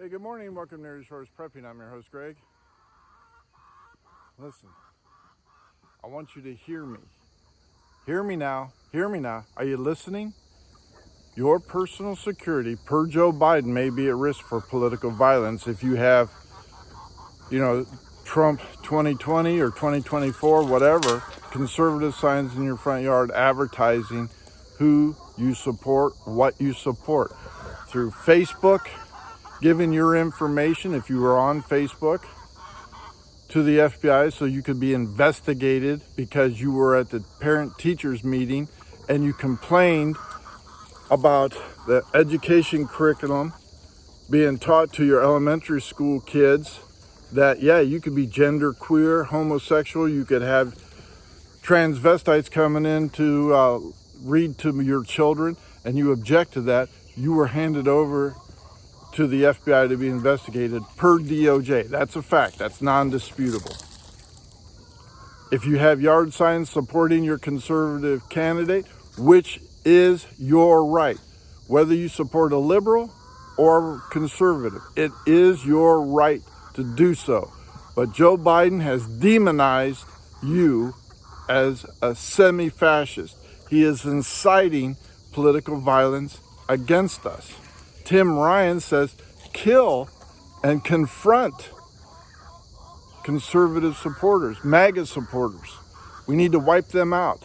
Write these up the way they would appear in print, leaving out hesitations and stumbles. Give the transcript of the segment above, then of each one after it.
Hey, good morning. Welcome to Resource Prepping. I'm your host, Greg. Listen, I want you to hear me. Hear me now. Hear me now. Are you listening? Your personal security, per Joe Biden, may be at risk for political violence if you have, Trump 2020 or 2024, whatever, conservative signs in your front yard advertising who you support, what you support. Through Facebook, giving your information, if you were on Facebook, to the FBI so you could be investigated because you were at the parent-teachers meeting and you complained about the education curriculum being taught to your elementary school kids that, yeah, you could be gender queer, homosexual, you could have transvestites coming in to read to your children, and you object to that. You were handed over to the FBI to be investigated per DOJ. That's a fact. That's non-disputable. If you have yard signs supporting your conservative candidate, which is your right, whether you support a liberal or conservative, it is your right to do so. But Joe Biden has demonized you as a semi-fascist. He is inciting political violence against us. Tim Ryan says, kill and confront conservative supporters, MAGA supporters. We need to wipe them out.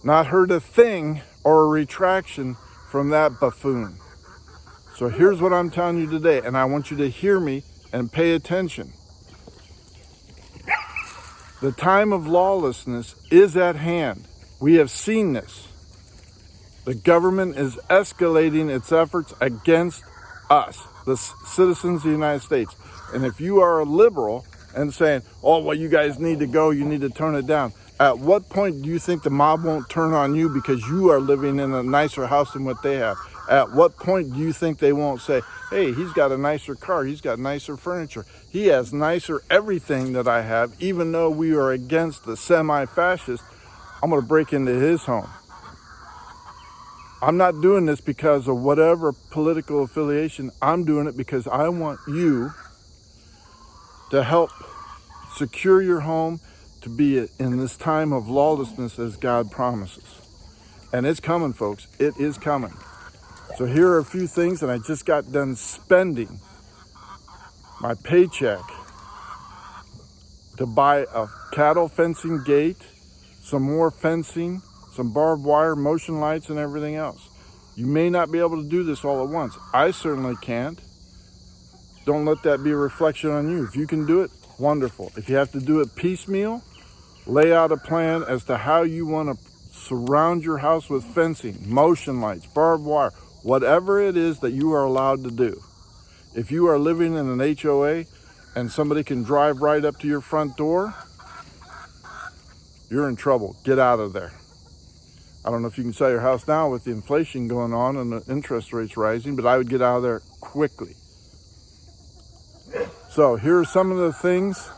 Not heard a thing or a retraction from that buffoon. So here's what I'm telling you today, and I want you to hear me and pay attention. The time of lawlessness is at hand. We have seen this. The government is escalating its efforts against us, the citizens of the United States. And if you are a liberal and saying, oh, well, you guys need to go, you need to tone it down, at what point do you think the mob won't turn on you because you are living in a nicer house than what they have? At what point do you think they won't say, hey, he's got a nicer car, he's got nicer furniture, he has nicer everything that I have, even though we are against the semi-fascist, I'm going to break into his home. I'm not doing this because of whatever political affiliation. I'm doing it because I want you to help secure your home, to be in this time of lawlessness as God promises. And it's coming, folks. It is coming. So here are a few things, and I just got done spending my paycheck to buy a cattle fencing gate, some more fencing, some barbed wire, motion lights, and everything else. You may not be able to do this all at once. I certainly can't. Don't let that be a reflection on you. If you can do it, wonderful. If you have to do it piecemeal, lay out a plan as to how you want to surround your house with fencing, motion lights, barbed wire, whatever it is that you are allowed to do. If you are living in an HOA and somebody can drive right up to your front door, you're in trouble. Get out of there. I don't know if you can sell your house now with the inflation going on and the interest rates rising, but I would get out of there quickly. So here are some of the things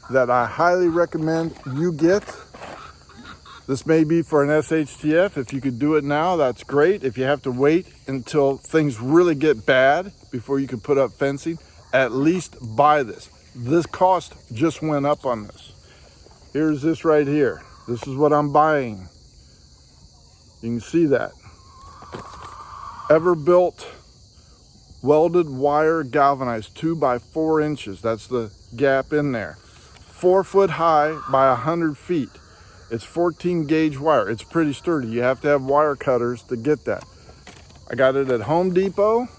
that I highly recommend you get. This may be for an SHTF. If you could do it now, that's great. If you have to wait until things really get bad before you can put up fencing, at least buy this. This cost just went up on this. Here's this right here. This is what I'm buying. You can see that. Everbuilt welded wire galvanized 2 by 4 inches. That's the gap in there. 4 foot high by 100 feet. It's 14 gauge wire. It's pretty sturdy. You have to have wire cutters to get that. I got it at Home Depot,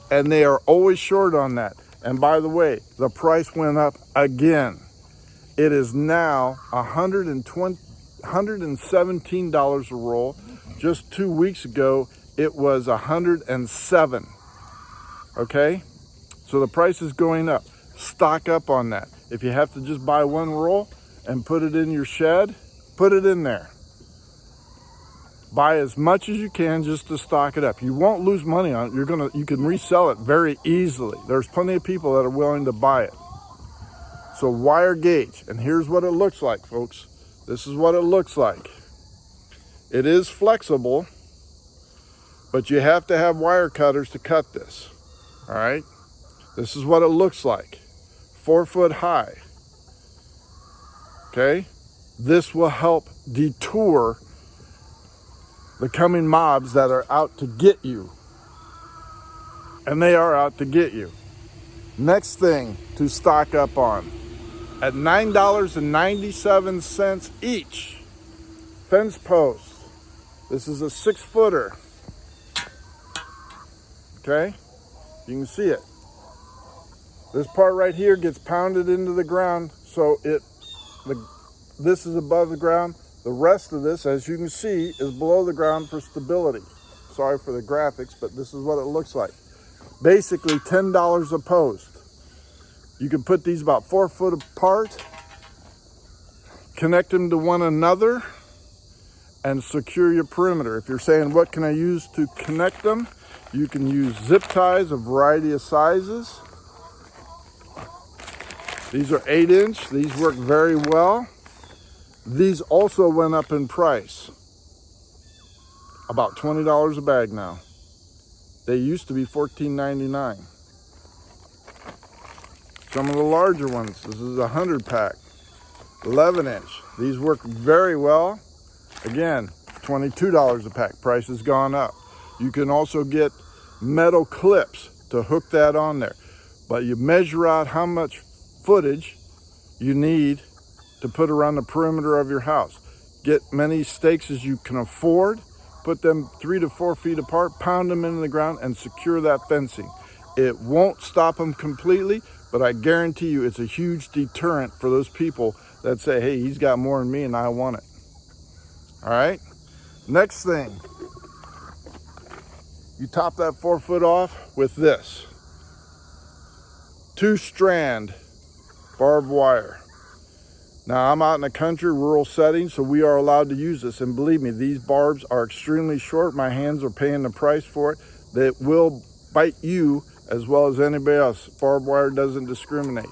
and they are always short on that. And by the way, the price went up again. It is now $117 a roll. Just 2 weeks ago, it was $107. Okay? So the price is going up. Stock up on that. If you have to just buy one roll and put it in your shed, put it in there. Buy as much as you can just to stock it up. You won't lose money on it. You can resell it very easily. There's plenty of people that are willing to buy it. So wire gauge, and here's what it looks like, folks. This is what it looks like. It is flexible, but you have to have wire cutters to cut this. All right, this is what it looks like, 4 foot high. Okay, this will help detour the coming mobs that are out to get you. And they are out to get you. Next thing to stock up on, at $9.97 each, fence posts. This is a 6-footer. Okay, you can see it. This part right here gets pounded into the ground, so this is above the ground. The rest of this, as you can see, is below the ground for stability. Sorry for the graphics, but this is what it looks like. Basically $10 a post. You can put these about 4 foot apart, connect them to one another, and secure your perimeter. If you're saying, what can I use to connect them? You can use zip ties, a variety of sizes. These are 8-inch. These work very well. These also went up in price. About $20 a bag now. They used to be $14.99. Some of the larger ones, this is a 100 pack, 11-inch. These work very well. Again, $22 a pack. Price has gone up. You can also get metal clips to hook that on there. But you measure out how much footage you need to put around the perimeter of your house. Get many stakes as you can afford. Put them 3 to 4 feet apart, pound them into the ground, and secure that fencing. It won't stop them completely, but I guarantee you it's a huge deterrent for those people that say, hey, he's got more than me and I want it. All right, next thing, you top that 4 foot off with this 2-strand barbed wire. Now, I'm out in the country, rural setting, so we are allowed to use this. And believe me, these barbs are extremely short. My hands are paying the price for it. That will bite you as well as anybody else. Barbed wire doesn't discriminate.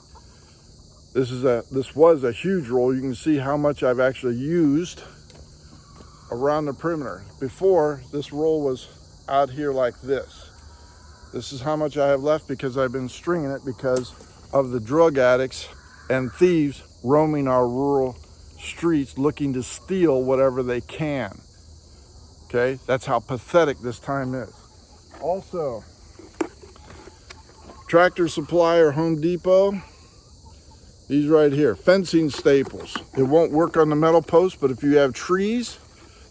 This was a huge roll. You can see how much I've actually used around the perimeter. Before, this roll was out here like this. This is how much I have left because I've been stringing it because of the drug addicts and thieves roaming our rural streets looking to steal whatever they can. Okay, that's how pathetic this time is. Also, Tractor Supply or Home Depot, these right here, fencing staples. It won't work on the metal post, but if you have trees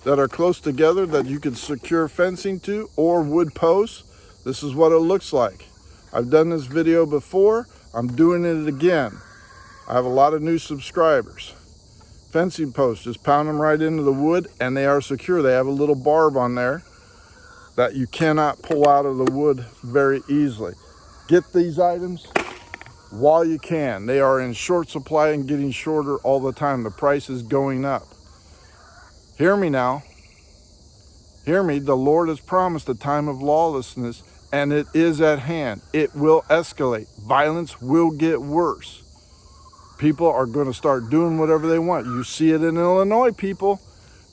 that are close together that you can secure fencing to, or wood posts, this is what it looks like. I've done this video before, I'm doing it again. I have a lot of new subscribers. Fencing posts, just pound them right into the wood and they are secure. They have a little barb on there that you cannot pull out of the wood very easily. Get these items while you can. They are in short supply and getting shorter all the time. The price is going up. Hear me now. Hear me. The Lord has promised a time of lawlessness, and it is at hand. It will escalate. Violence will get worse. People are going to start doing whatever they want. You see it in Illinois, people.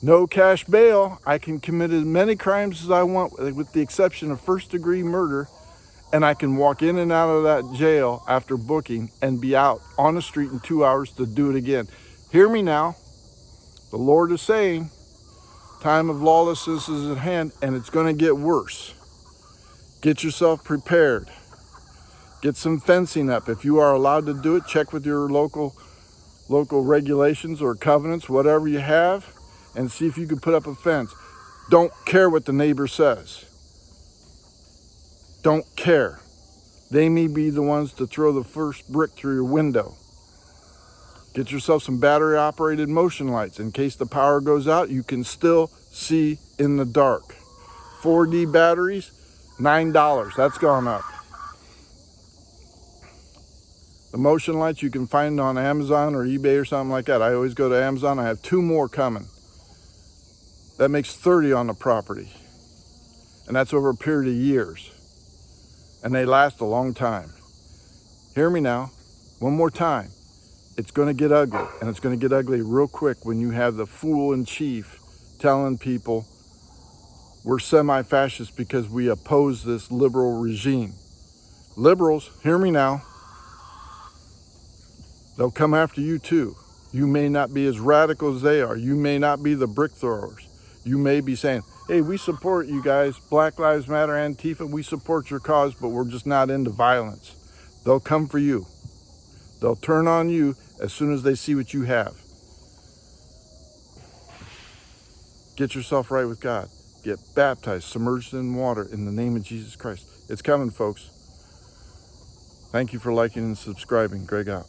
No cash bail. I can commit as many crimes as I want, with the exception of first-degree murder, and I can walk in and out of that jail after booking and be out on the street in 2 hours to do it again. Hear me now. The Lord is saying, time of lawlessness is at hand, and it's going to get worse. Get yourself prepared. Get some fencing up. If you are allowed to do it, check with your local regulations or covenants, whatever you have, and see if you can put up a fence. Don't care what the neighbor says. Don't care. They may be the ones to throw the first brick through your window. Get yourself some battery-operated motion lights. In case the power goes out, you can still see in the dark. 4D batteries, $9. That's gone up. The motion lights you can find on Amazon or eBay or something like that. I always go to Amazon. I have 2 more coming. That makes 30 on the property. And that's over a period of years. And they last a long time. Hear me now, one more time. It's going to get ugly, and it's going to get ugly real quick when you have the fool in chief telling people we're semi-fascist because we oppose this liberal regime. Liberals, hear me now. They'll come after you too. You may not be as radical as they are. You may not be the brick throwers. You may be saying, hey, we support you guys. Black Lives Matter, Antifa, we support your cause, but we're just not into violence. They'll come for you. They'll turn on you as soon as they see what you have. Get yourself right with God. Get baptized, submerged in water in the name of Jesus Christ. It's coming, folks. Thank you for liking and subscribing. Greg out.